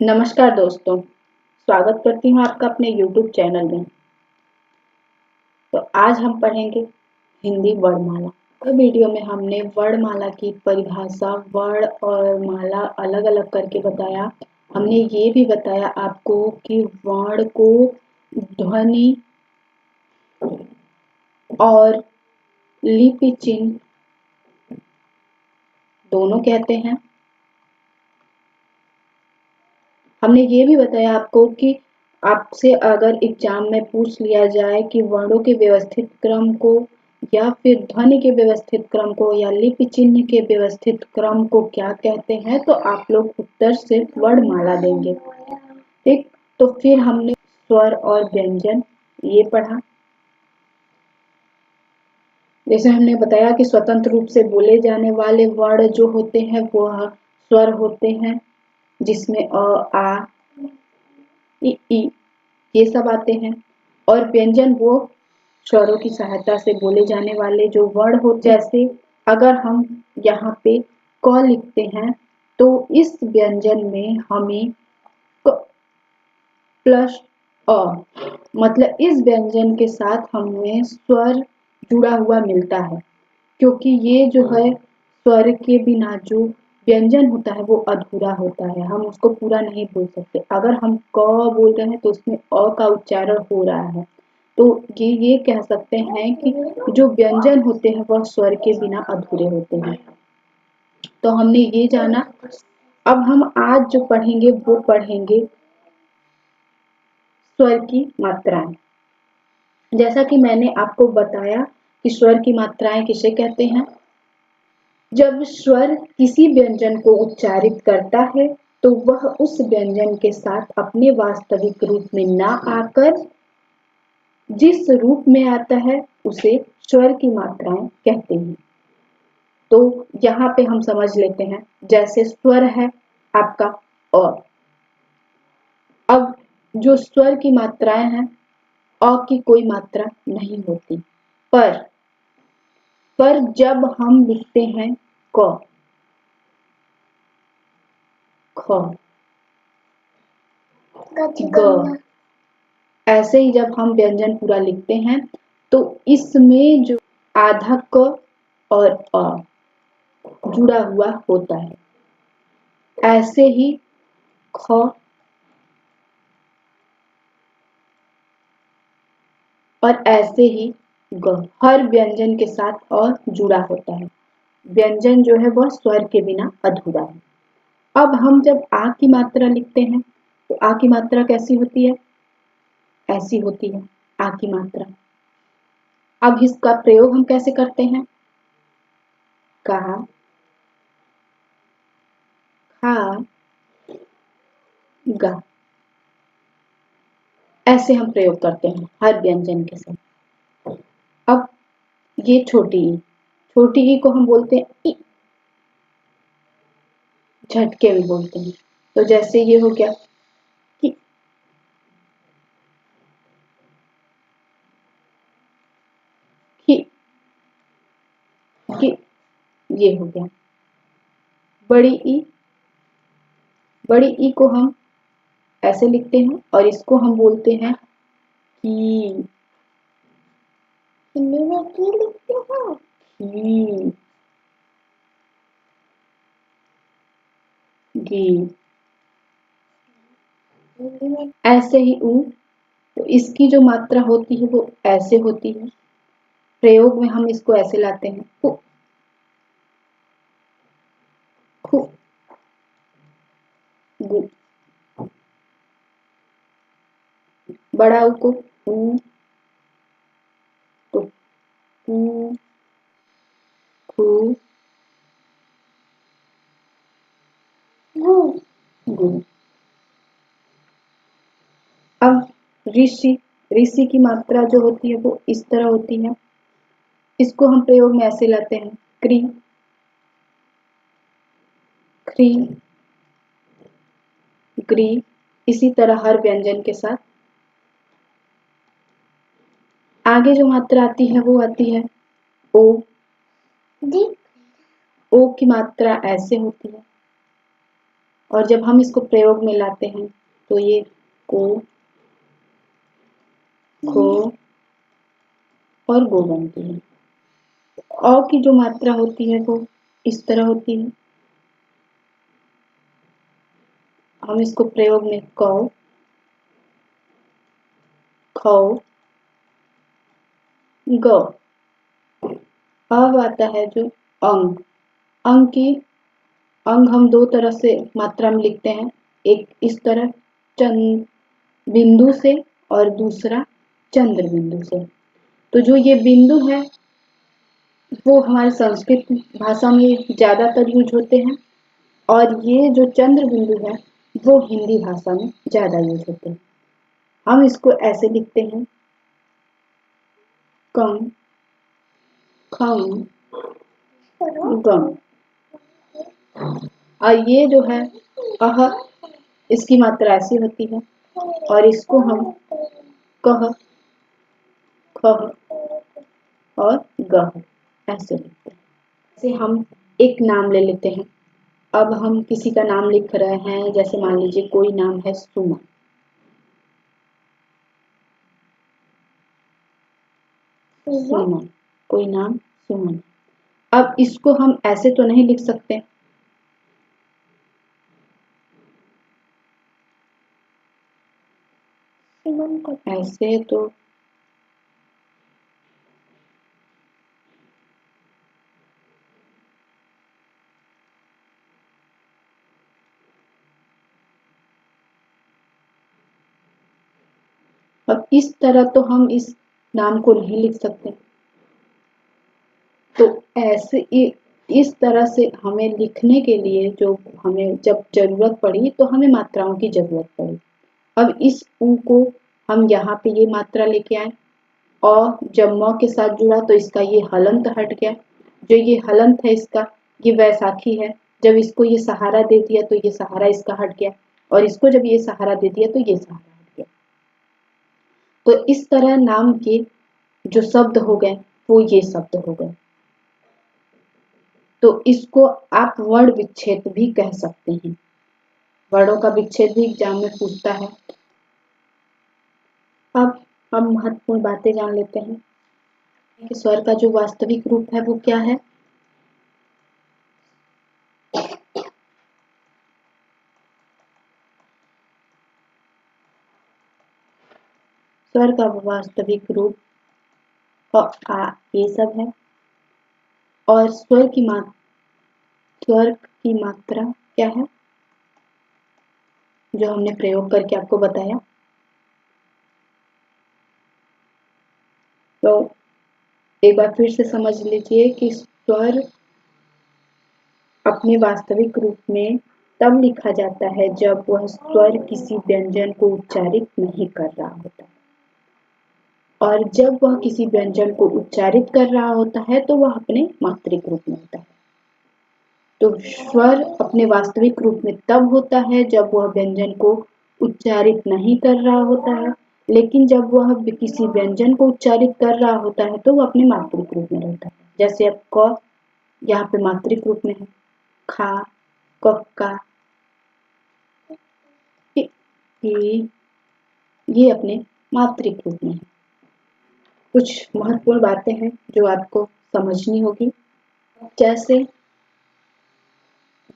नमस्कार दोस्तों, स्वागत करती हूँ आपका अपने YouTube चैनल में। तो आज हम पढ़ेंगे हिंदी वर्णमाला। इस वीडियो में हमने वर्णमाला की परिभाषा, वर्ण और माला अलग-अलग करके बताया। हमने ये भी बताया आपको कि वर्ण को ध्वनि और लिपि चिन्ह दोनों कहते हैं। हमने ये भी बताया आपको कि आपसे अगर एग्जाम में पूछ लिया जाए कि वर्णों के व्यवस्थित क्रम को या फिर ध्वनि के व्यवस्थित क्रम को या लिपि चिन्ह के व्यवस्थित क्रम को क्या कहते हैं, तो आप लोग उत्तर सिर्फ वर्णमाला देंगे। ठीक, तो फिर हमने स्वर और व्यंजन ये पढ़ा। जैसे हमने बताया कि स्वतंत्र रूप से बोले जाने वाले वर्ण जो होते हैं वह स्वर होते हैं, जिसमें अ, आ, ई ये सब आते हैं। और व्यंजन वो स्वरों की सहायता से बोले जाने वाले जो वर्ण हो, जैसे अगर हम यहाँ पे क लिखते हैं तो इस व्यंजन में हमें क प्लस अ मतलब इस व्यंजन के साथ हमें स्वर जुड़ा हुआ मिलता है, क्योंकि ये जो है स्वर के बिना जो व्यंजन होता है वो अधूरा होता है, हम उसको पूरा नहीं बोल सकते। अगर हम क बोल रहे हैं तो उसमें अ का उच्चारण हो रहा है, तो ये कह सकते हैं कि जो व्यंजन होते हैं वह स्वर के बिना अधूरे होते हैं। तो हमने ये जाना। अब हम आज जो पढ़ेंगे वो पढ़ेंगे स्वर की मात्राएं। जैसा कि मैंने आपको बताया कि स्वर की मात्राएं किसे कहते हैं। जब स्वर किसी व्यंजन को उच्चारित करता है तो वह उस व्यंजन के साथ अपने वास्तविक रूप में ना आकर जिस रूप में आता है उसे स्वर की मात्राएं कहते हैं। तो यहाँ पे हम समझ लेते हैं, जैसे स्वर है आपका अ। अब जो स्वर की मात्राएं हैं, अ की कोई मात्रा नहीं होती, पर जब हम लिखते हैं क, ख, ग, ऐसे ही जब हम व्यंजन पूरा लिखते हैं तो इसमें जो आधा क और अ जुड़ा हुआ होता है, ऐसे ही ख और ऐसे ही ग, हर व्यंजन के साथ अ जुड़ा होता है। व्यंजन जो है वह स्वर के बिना अधूरा है। अब हम जब आ की मात्रा लिखते हैं तो आ की मात्रा कैसी होती है? ऐसी होती है आ की मात्रा। अब इसका प्रयोग हम कैसे करते हैं? कहा, खा, गा, ऐसे हम प्रयोग करते हैं हर व्यंजन के साथ। अब ये छोटी ई को हम बोलते हैं ई, झटके में बोलते हैं। तो जैसे ये हो गया कि, कि, कि, ये हो गया। बड़ी ई को हम ऐसे लिखते हैं और इसको हम बोलते हैं की। हिंदी में की लिखते हैं, की, गी। ऐसे ही ऊ, तो इसकी जो मात्रा होती है वो ऐसे होती है। प्रयोग में हम इसको ऐसे लाते हैं, खु, खु, गु। बड़ा ऊ को ऊ, तो ऊ, खु, गु, गु। अब ऋषि की मात्रा जो होती है वो इस तरह होती है। इसको हम प्रयोग में ऐसे लाते हैं, क्री, क्री, ग्री। इसी तरह हर व्यंजन के साथ आगे जो मात्रा आती है वो आती है ओ। ओ की मात्रा ऐसे होती है, और जब हम इसको प्रयोग में लाते हैं तो ये को, खो और गो बनती है। अ की जो मात्रा होती है वो इस तरह होती है। हम इसको प्रयोग में कौ, खौ, ग। अब आता है जो अंग। अंग की अंग हम दो तरह से मात्रा में लिखते हैं, एक इस तरह चंद बिंदु से और दूसरा चंद्र बिंदु से। तो जो ये बिंदु है वो हमारे संस्कृत भाषा में ज्यादातर यूज होते हैं और ये जो चंद्र बिंदु है वो हिंदी भाषा में ज्यादा यूज होते हैं। हम इसको ऐसे लिखते हैं कम, खम, गम। और ये जो है अह, इसकी मात्रा ऐसी होती है और इसको हम कह, खह और गह ऐसे लिखते हैं। जैसे हम एक नाम ले लेते हैं। अब हम किसी का नाम लिख रहे हैं, जैसे मान लीजिए कोई नाम है सुमन। सुमन, कोई नाम सुमन। अब इसको हम ऐसे तो नहीं लिख सकते, ऐसे तो अब इस तरह तो हम इस नाम को नहीं लिख सकते। तो ऐसे इस तरह से हमें लिखने के लिए जो हमें जब जरूरत पड़ी तो हमें मात्राओं की जरूरत पड़ी। अब इस ऊ को हम यहाँ पे ये मात्रा लेके आए और जब म के साथ जुड़ा तो इसका ये हलंत हट गया। जो ये हलंत है इसका ये वैसाखी है। जब इसको ये सहारा दे दिया तो ये सहारा इसका हट गया और इसको जब ये सहारा दे दिया तो ये सहारा हट गया। तो इस तरह नाम के जो शब्द हो गए वो ये शब्द हो गए। तो इसको आप वर्ण विच्छेद भी कह सकते हैं। वर्णों का विच्छेद भी एग्जाम में पूछता है। अब हम महत्वपूर्ण बातें जान लेते हैं कि स्वर का जो वास्तविक रूप है वो क्या है। स्वर का वास्तविक रूप अ, आ, ये सब है और स्वर की मात्रा क्या है जो हमने प्रयोग करके आपको बताया। तो एक बार फिर से समझ लीजिए कि स्वर अपने वास्तविक रूप में तब लिखा जाता है जब वह स्वर किसी व्यंजन को उच्चारित नहीं कर रहा होता और जब वह किसी व्यंजन को उच्चारित कर रहा होता है तो वह अपने मात्रिक रूप में होता है। तो स्वर अपने वास्तविक रूप में तब होता है जब वह व्यंजन को उच्चारित नहीं कर रहा होता है, लेकिन जब वह किसी व्यंजन को उच्चारित कर रहा होता है तो वह अपने मात्रिक रूप में रहता है। जैसे अब क यहाँ पे मात्रिक रूप में है, खा, कक्का, ये अपने मात्रिक रूप में है। कुछ महत्वपूर्ण बातें हैं जो आपको समझनी होगी। जैसे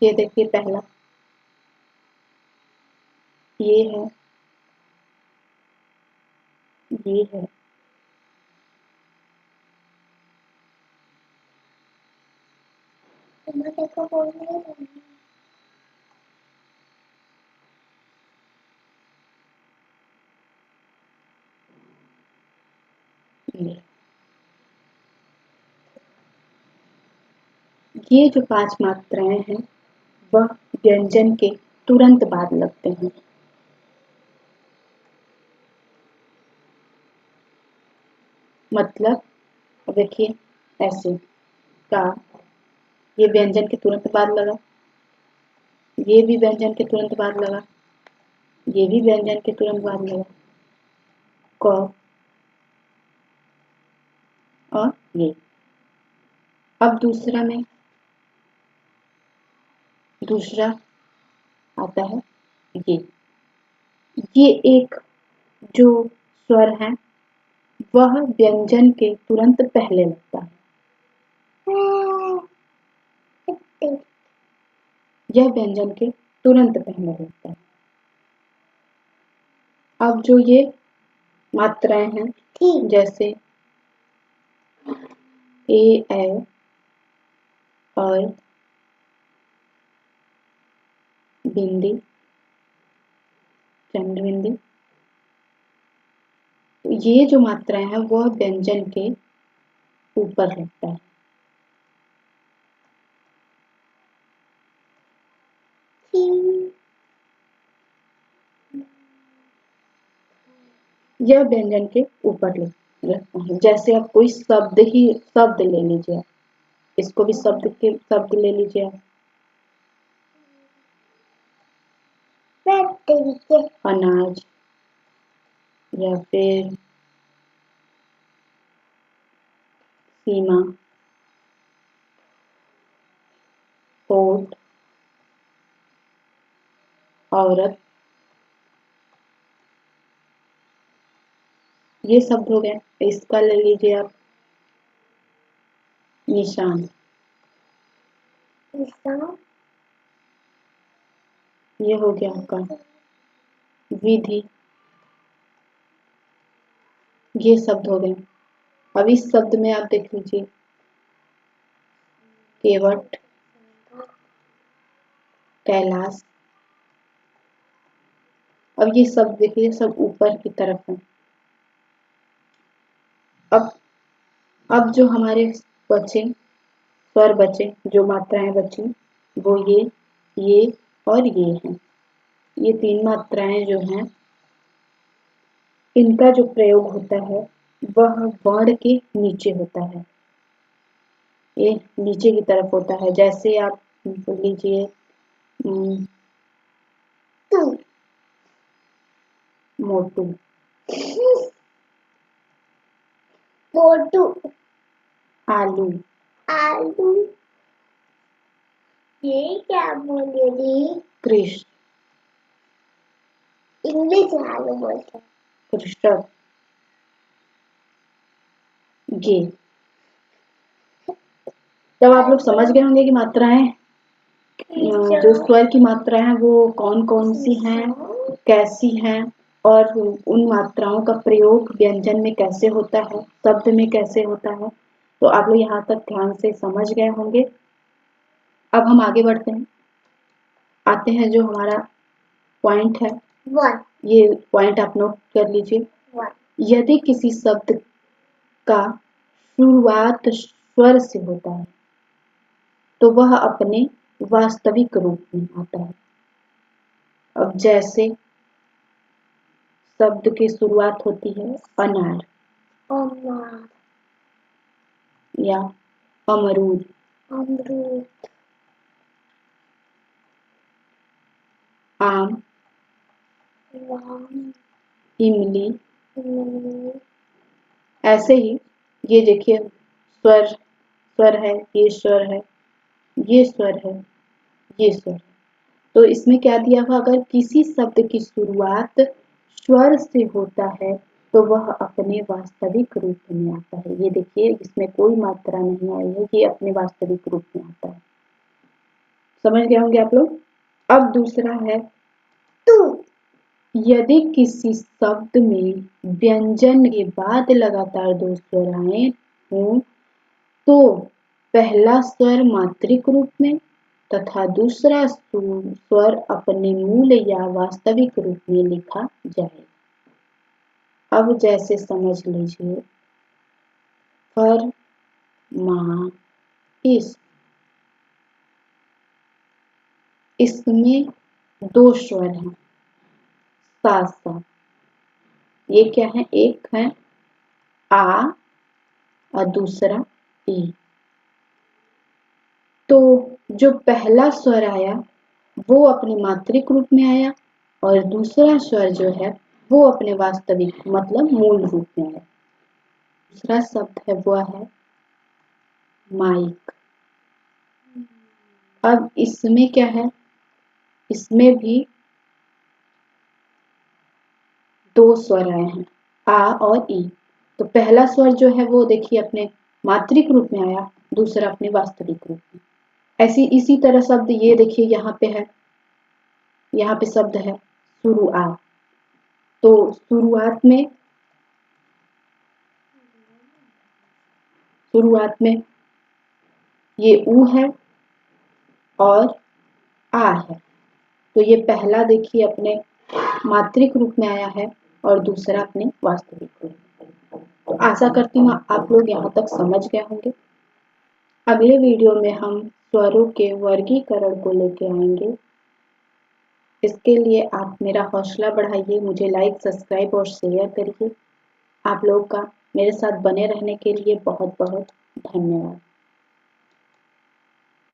ये देखिए पहला ये है, ये है, ये जो 5 मात्राएं हैं वह व्यंजन के तुरंत बाद लगते हैं। मतलब देखिए ऐसे का, ये व्यंजन के तुरंत बाद लगा, ये भी व्यंजन के तुरंत बाद लगा, ये भी व्यंजन के तुरंत बाद लगा, क और ये। अब दूसरा आता है ये एक जो स्वर है वह व्यंजन के तुरंत पहले लगता है। यह व्यंजन के तुरंत पहले लगता है। अब जो ये मात्राएं हैं जैसे ए ए और बिंदी चंद्र बिंदी, तो ये जो मात्राएं हैं वह व्यंजन के ऊपर लगता है। यह व्यंजन के ऊपर लगता है। जैसे आप कोई शब्द ले लीजिए, आप इसको भी शब्द ले लीजिए आप। अनाज या फिर सीमा, कोट, औरत, ये शब्द हो गए। इसका ले लीजिए आप निशान, ये हो गया आपका विधि, ये शब्द हो गए। अब इस शब्द में आप देख लीजिए केवट, कैलाश। अब ये शब्द देखिए सब ऊपर की तरफ है। अब जो हमारे बचे स्वर बचे, जो मात्राएं बची वो ये और ये हैं। ये तीन मात्राएं जो हैं इनका जो प्रयोग होता है वह वर्ण के नीचे होता है। ये नीचे की तरफ होता है। जैसे आप बोल लीजिए मोटू, मोटू, आलू, आलू, ये क्या बोले दी? कृष्ण, इंग्लिश में आलू बोलते हैं। कृष्ण, ये तब आप लोग समझ गए होंगे कि मात्राएं जो स्वर की मात्राएं हैं वो कौन कौन सी हैं, कैसी हैं और उन मात्राओं का प्रयोग व्यंजन में कैसे होता है, शब्द में कैसे होता है। तो आप लोग यहाँ तक ध्यान से समझ गए होंगे। अब हम आगे बढ़ते हैं, आते हैं जो हमारा पॉइंट है ये पॉइंट आप नोट कर लीजिए। यदि किसी शब्द का शुरुआत स्वर से होता है तो वह अपने वास्तविक रूप में आता है। अब जैसे शब्द की शुरुआत होती है अनार, या अमरूद, आम, इमली। ऐसे ही ये देखिए स्वर है, ये स्वर है, ये स्वर है, ये स्वर है। तो इसमें क्या दिया हुआ, अगर किसी शब्द की शुरुआत स्वर से होता है तो वह अपने वास्तविक रूप में आता है। ये देखिए इसमें कोई मात्रा नहीं आई है, ये अपने वास्तविक रूप में आता है। समझ गए होंगे आप लोग। अब दूसरा है तू। यदि किसी शब्द में व्यंजन के बाद लगातार दो स्वर आए हों तो पहला स्वर मात्रिक रूप में तथा दूसरा स्वर अपने मूल या वास्तविक रूप में लिखा जाए। अब जैसे समझ लीजिए फरमाइश, इसमें दो स्वर हैं साथ साथ। ये क्या है, एक है आ और दूसरा ई। तो जो पहला स्वर आया वो अपने मात्रिक रूप में आया और दूसरा स्वर जो है वो अपने वास्तविक मतलब मूल रूप में आया। दूसरा शब्द है वह है माइक। अब इसमें क्या है, इसमें भी 2 स्वर आए हैं, आ और ई। तो पहला स्वर जो है वो देखिए अपने मात्रिक रूप में आया, दूसरा अपने वास्तविक रूप में। ऐसी इसी तरह शब्द ये देखिए यहाँ पे है, यहाँ पे शब्द है शुरुआत। तो शुरुआत में ये ऊ है और आ है। तो ये पहला देखिए अपने मात्रिक रूप में आया है और दूसरा अपने वास्तविक रूप में। तो आशा करती हूँ आप लोग यहाँ तक समझ गए होंगे। अगले वीडियो में हम स्वरों के वर्गीकरण को लेके आएंगे। इसके लिए आप मेरा हौसला बढ़ाइए, मुझे लाइक, सब्सक्राइब और शेयर करिए। आप लोग का मेरे साथ बने रहने के लिए बहुत बहुत धन्यवाद।